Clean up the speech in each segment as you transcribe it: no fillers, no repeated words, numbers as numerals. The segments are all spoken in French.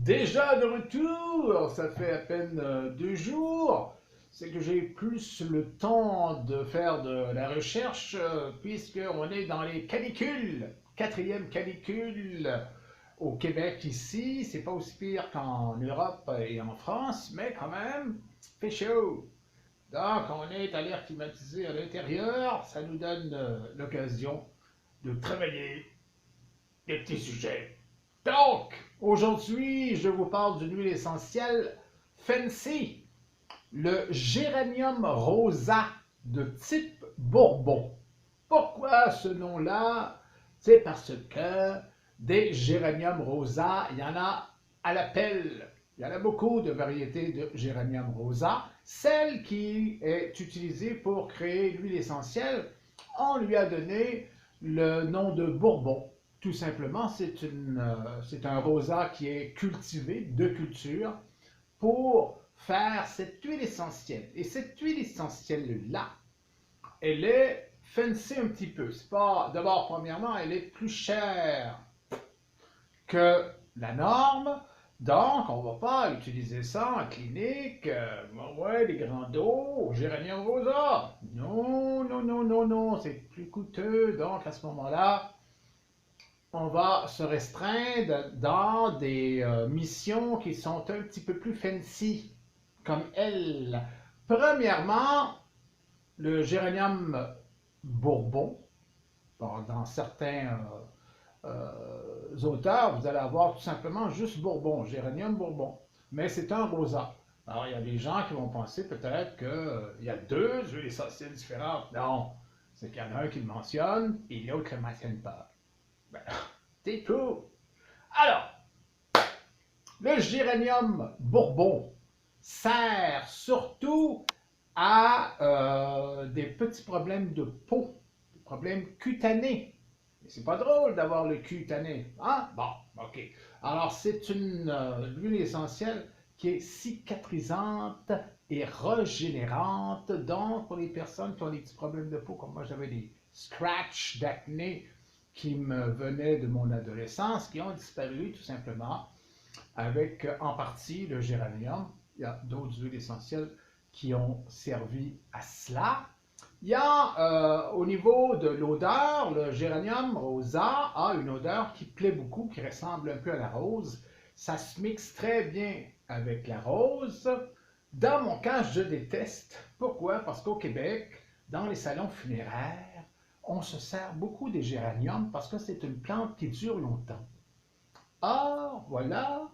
Déjà de retour, ça fait à peine 2 jours. C'est que j'ai plus le temps de faire de la recherche puisqu'on est dans les canicules. Quatrième canicule au Québec ici. C'est pas aussi pire qu'en Europe et en France, mais quand même, fait chaud. Donc on est à l'air climatisé à l'intérieur. Ça nous donne l'occasion de travailler des petits sujets. Donc, aujourd'hui, je vous parle d'une huile essentielle fancy, le géranium rosa de type Bourbon. Pourquoi ce nom-là? C'est parce que des géraniums rosa, il y en a à l'appel. Il y en a beaucoup de variétés de géranium rosa. Celle qui est utilisée pour créer l'huile essentielle, on lui a donné le nom de Bourbon. Tout simplement, c'est un rosa qui est cultivé de culture pour faire cette huile essentielle. Et cette huile essentielle-là, elle est fancy un petit peu. C'est pas, d'abord, premièrement, elle est plus chère que la norme. Donc, on ne va pas utiliser ça en clinique. Ouais, des grands dos, géranium rosa. Non, non, non, non, non, c'est plus coûteux. Donc, à ce moment-là, on va se restreindre dans des missions qui sont un petit peu plus fancy, comme elle. Premièrement, le géranium bourbon. Bon, dans certains auteurs, vous allez avoir tout simplement juste bourbon, géranium bourbon. Mais c'est un rosa. Alors, il y a des gens qui vont penser peut-être qu'il y a deux huiles essentielles différentes. Non, c'est qu'il y en a un qui le mentionne et l'autre ne le mentionne pas. Ben, c'est tout. Alors, le géranium bourbon sert surtout à des petits problèmes de peau, des problèmes cutanés. Mais c'est pas drôle d'avoir le cutané, hein? Bon, ok. Alors, c'est une huile essentielle qui est cicatrisante et régénérante. Donc, pour les personnes qui ont des petits problèmes de peau, comme moi, j'avais des scratchs d'acné qui me venaient de mon adolescence, qui ont disparu tout simplement avec en partie le géranium. Il y a d'autres huiles essentielles qui ont servi à cela. Il y a au niveau de l'odeur, le géranium rosa a une odeur qui plaît beaucoup, qui ressemble un peu à la rose. Ça se mixe très bien avec la rose. Dans mon cas, je déteste. Pourquoi? Parce qu'au Québec, dans les salons funéraires, on se sert beaucoup des géraniums parce que c'est une plante qui dure longtemps. Ah, voilà,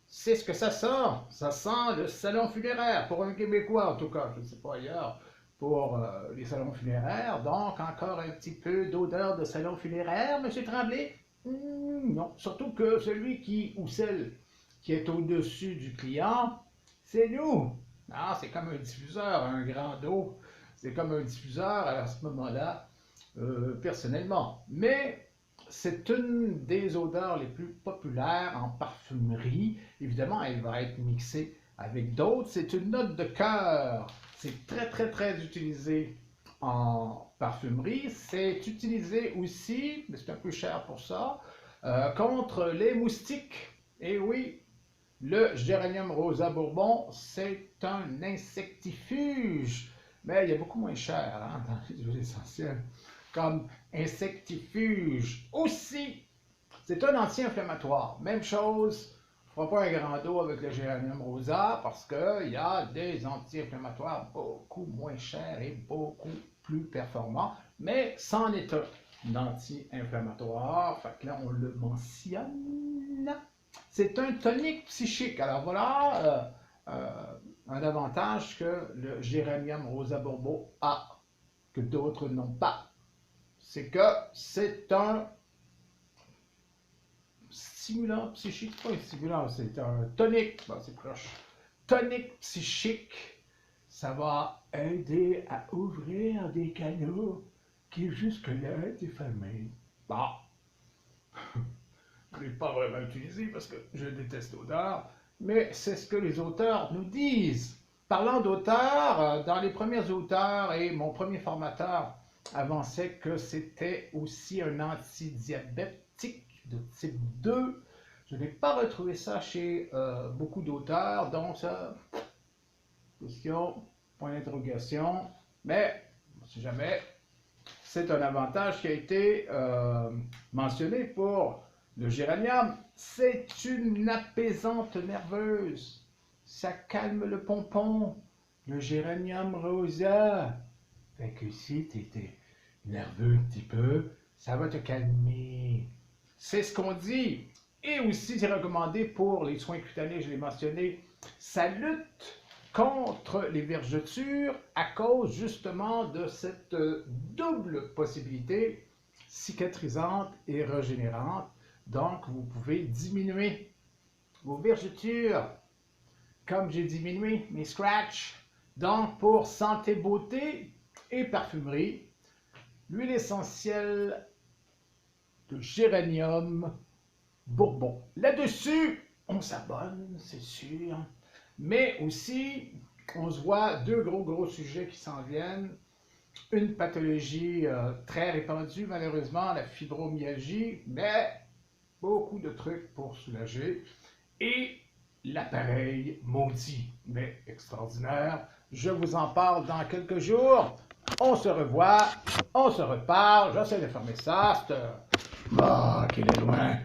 c'est ce que ça sent. Ça sent le salon funéraire, pour un Québécois en tout cas, je ne sais pas ailleurs, pour les salons funéraires. Donc, encore un petit peu d'odeur de salon funéraire, M. Tremblay? Non, surtout que celui qui, ou celle qui est au-dessus du client, c'est nous. Ah, c'est comme un diffuseur, un grand dos. C'est comme un diffuseur à ce moment-là, personnellement. Mais c'est une des odeurs les plus populaires en parfumerie. Évidemment, elle va être mixée avec d'autres. C'est une note de cœur. C'est très, très, très utilisé en parfumerie. C'est utilisé aussi, mais c'est un peu cher pour ça, contre les moustiques. Et oui, le géranium rosa bourbon, c'est un insectifuge, mais il est beaucoup moins cher hein, dans les huiles essentielles comme insectifuge. Aussi, c'est un anti-inflammatoire. Même chose, je ne ferai pas un grand dos avec le géranium rosa parce qu'il y a des anti-inflammatoires beaucoup moins chers et beaucoup plus performants, mais c'en est un anti-inflammatoire. Fait que là, on le mentionne. C'est un tonique psychique. Alors voilà un avantage que le géranium rosa bourbon a, que d'autres n'ont pas. C'est que c'est un stimulant psychique, pas un stimulant, c'est un tonique, bon, c'est proche. Tonique psychique, ça va aider à ouvrir des canaux qui jusque-là étaient fermés. Bon, je ne l'ai pas vraiment utilisé parce que je déteste l'odeur, mais c'est ce que les auteurs nous disent. Parlant d'auteurs, dans les premiers auteurs et mon premier formateur avançait que c'était aussi un antidiabétique de type 2 Je n'ai pas retrouvé ça chez beaucoup d'auteurs, donc ça, question, point d'interrogation, mais on ne sait jamais. C'est un avantage qui a été mentionné pour le géranium. C'est une apaisante nerveuse. Ça calme le pompon. Le géranium rosa. Fait que si tu étais nerveux un petit peu, ça va te calmer. C'est ce qu'on dit. Et aussi, c'est recommandé pour les soins cutanés, je l'ai mentionné. Ça lutte contre les vergetures à cause justement de cette double possibilité cicatrisante et régénérante. Donc, vous pouvez diminuer vos vergetures comme j'ai diminué mes scratchs. Donc, pour santé, beauté et parfumerie, l'huile essentielle de géranium bourbon. Là-dessus, on s'abonne, c'est sûr. Mais aussi, on se voit deux gros sujets qui s'en viennent. Une pathologie très répandue, malheureusement, la fibromyalgie, mais beaucoup de trucs pour soulager. Et l'appareil maudit, mais extraordinaire. Je vous en parle dans quelques jours. On se revoit, on se reparle. J'essaie de fermer ça. Qu'il est loin.